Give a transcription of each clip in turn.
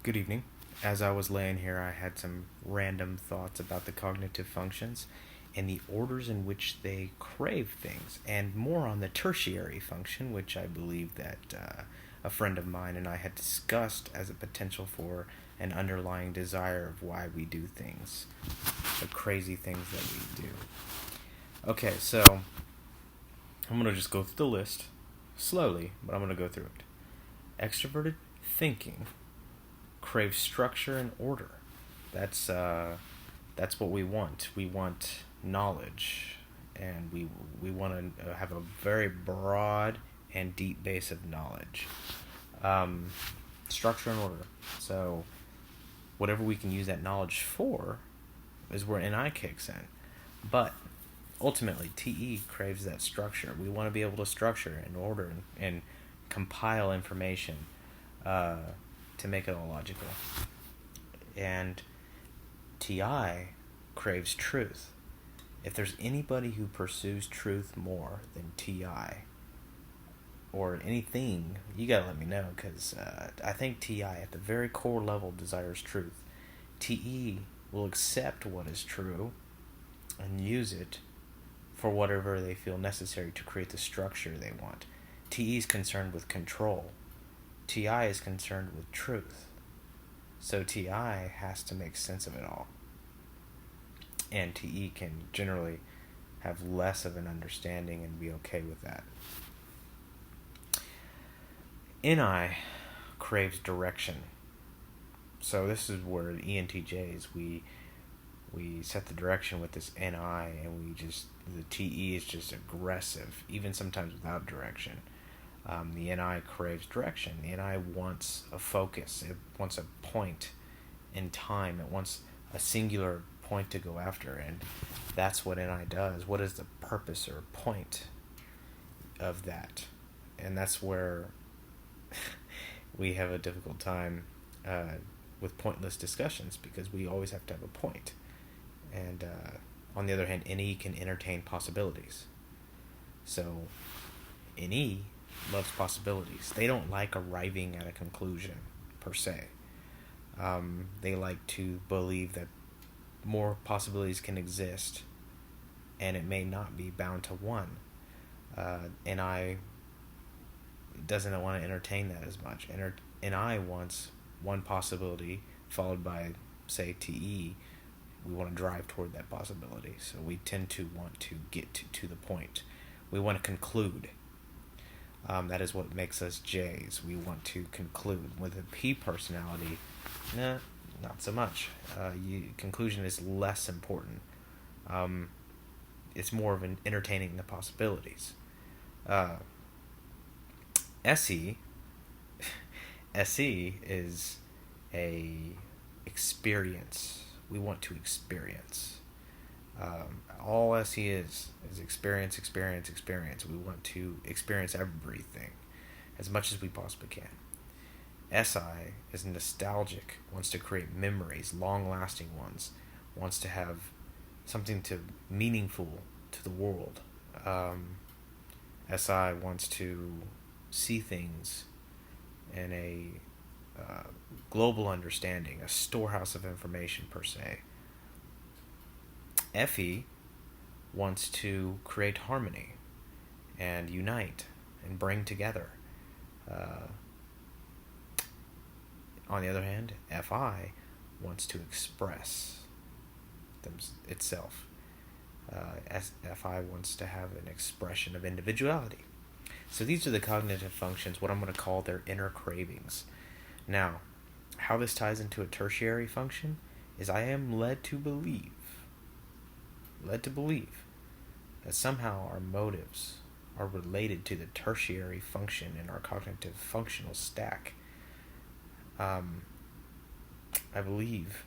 Good evening. As I was laying here, I had some random thoughts about the cognitive functions and the orders in which they crave things, and more on the tertiary function, which I believe that a friend of mine and I had discussed as a potential for an underlying desire of why we do things, the crazy things that we do. Okay, so I'm going to just go through the list slowly, but I'm going to go through it. Extroverted thinking craves structure and order. That's what we want. We want knowledge, and we want to have a very broad and deep base of knowledge. Structure and order. So whatever we can use that knowledge for is where NI kicks in. But ultimately, TE craves that structure. We want to be able to structure and order and compile information to make it all logical. And TI craves truth. If there's anybody who pursues truth more than TI, or anything, you gotta let me know, because I think TI at the very core level desires truth. TE will accept what is true and use it for whatever they feel necessary to create the structure they want. TE is concerned with control. TI is concerned with truth. So TI has to make sense of it all. And TE can generally have less of an understanding and be okay with that. NI craves direction. So this is where the ENTJs, we set the direction with this NI, and the TE is just aggressive, even sometimes without direction. The NI craves direction. The NI wants a focus. It wants a point in time. It wants a singular point to go after, and that's what NI does. What is the purpose or point of that? And that's where we have a difficult time with pointless discussions, because we always have to have a point. And on the other hand, NE can entertain possibilities. So NE loves possibilities. They don't like arriving at a conclusion, per se. They like to believe that more possibilities can exist, and it may not be bound to one. NI doesn't want to entertain that as much. NI wants one possibility followed by, say, TE. We want to drive toward that possibility. So we tend to want to get to the point. We want to conclude. That is what makes us J's. We want to conclude. With a P personality, not so much. Conclusion is less important. It's more of an entertaining the possibilities. SE is a experience. We want to experience. All SE is experience. We want to experience everything as much as we possibly can. SI is nostalgic, wants to create memories, long-lasting ones, wants to have something meaningful to the world. SI wants to see things in a global understanding, a storehouse of information, per se. FE wants to create harmony and unite and bring together. On the other hand, FI wants to express itself. FI wants to have an expression of individuality. So these are the cognitive functions, what I'm going to call their inner cravings. Now, how this ties into a tertiary function is I am led to believe that somehow our motives are related to the tertiary function in our cognitive functional stack. I believe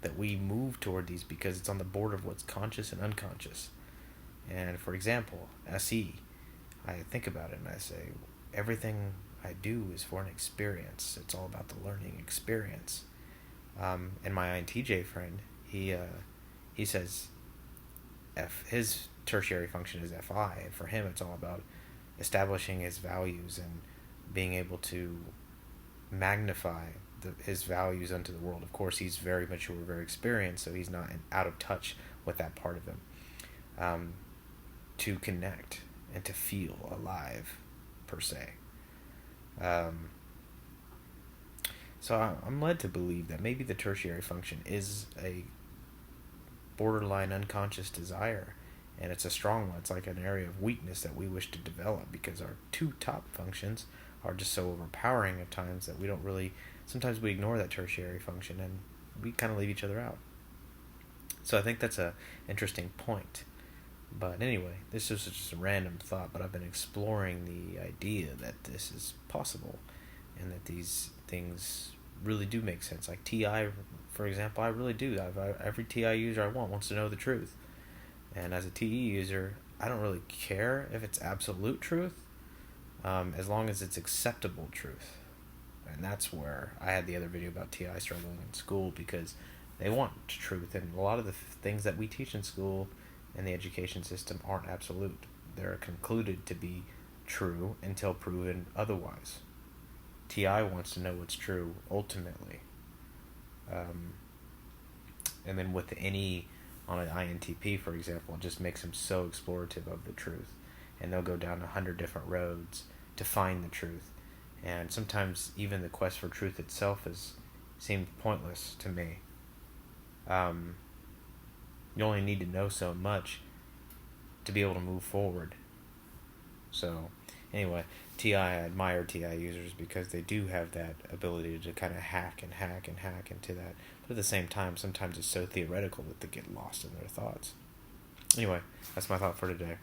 that we move toward these because it's on the border of what's conscious and unconscious. And for example, SE, I think about it and I say, everything I do is for an experience. It's all about the learning experience. And my INTJ friend, he says his tertiary function is FI, and for him it's all about establishing his values and being able to magnify his values unto the world. Of course, he's very mature, very experienced, so he's not out of touch with that part of him. To connect and to feel alive, per se. So I'm led to believe that maybe the tertiary function is a borderline unconscious desire, and it's a strong one. It's like an area of weakness that we wish to develop, because our two top functions are just so overpowering at times that we don't really, sometimes we ignore that tertiary function and we kind of leave each other out. So I think that's a interesting point. But anyway, this is just a random thought, but I've been exploring the idea that this is possible and that these things really do make sense. Like TI, for example, I really do. Every TI user I want wants to know the truth. And as a TE user, I don't really care if it's absolute truth, as long as it's acceptable truth. And that's where I had the other video about TI struggling in school, because they want truth, and a lot of the things that we teach in school and the education system aren't absolute. They're concluded to be true until proven otherwise. TI wants to know what's true ultimately. And then with any on an INTP, for example, it just makes them so explorative of the truth, and they'll go down 100 different roads to find the truth. And sometimes even the quest for truth itself seemed pointless to me. You only need to know so much to be able to move forward. So anyway, I admire TI users because they do have that ability to kind of hack into that. But at the same time, sometimes it's so theoretical that they get lost in their thoughts. Anyway, that's my thought for today.